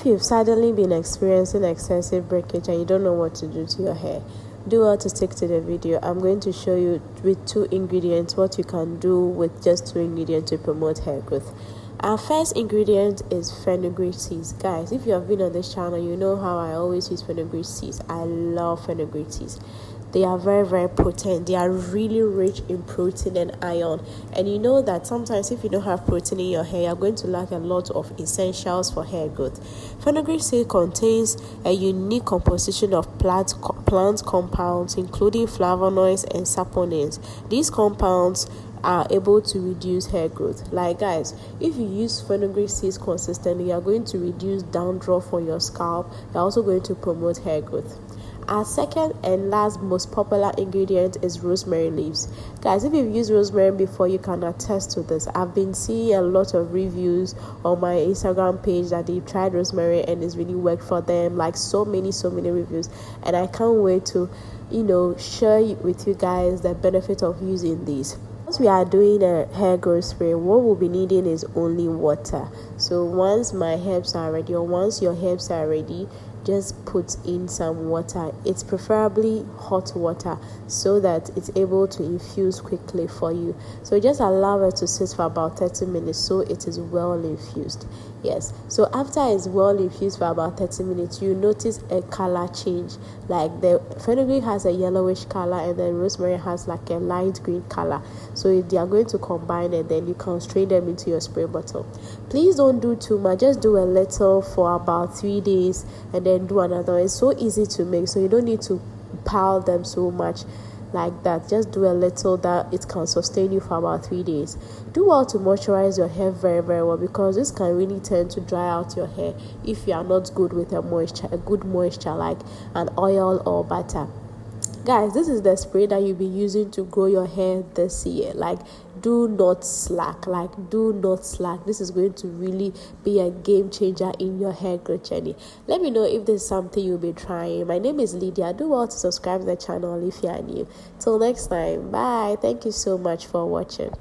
if you've suddenly been experiencing excessive breakage and you don't know what to do to your hair, do well to stick to the video. I'm going to show you with 2 ingredients what you can do with just 2 ingredients to promote hair growth. Our first ingredient is fenugreek seeds. Guys, if you have been on this channel, you know how I always use fenugreek seeds. I love fenugreek seeds. They are very, very potent. They are really rich in protein and iron. And you know that sometimes if you don't have protein in your hair, you're going to lack a lot of essentials for hair growth. Fenugreek seed contains a unique composition of plant compounds, including flavonoids and saponins. These compounds are able to reduce hair growth. Like guys, if you use fenugreek seeds consistently, you are going to reduce dandruff on your scalp. You're also going to promote hair growth. Our second and last most popular ingredient is rosemary leaves. Guys, if you've used rosemary before, you can attest to this. I've been seeing a lot of reviews on my Instagram page that they've tried rosemary and it's really worked for them. Like so many reviews, and I can't wait to share with you guys the benefit of using these. Once we are doing a hair growth spray, what we'll be needing is only water. So once my herbs are ready, or once your herbs are ready, just put in some water. It's preferably hot water so that it's able to infuse quickly for you. So just allow it to sit for about 30 minutes so it is well infused. Yes, so after it's well infused for about 30 minutes, you notice a color change. Like the fenugreek has a yellowish color and then rosemary has like a light green color. So they are going to combine and then you can strain them into your spray bottle. Please don't do too much, just do a little for about 3 days and then do another. It's so easy to make, so you don't need to pile them so much like that. Just do a little that it can sustain you for about 3 days. Do well to moisturize your hair very, very well, because this can really tend to dry out your hair if you are not good with a good moisture like an oil or butter. Guys, this is the spray that you'll be using to grow your hair this year. Like, do not slack. This is going to really be a game changer in your hair growth journey. Let me know if there's something you'll be trying. My name is Lydia. Do well to subscribe to the channel if you are new. Till next time, bye. Thank you so much for watching.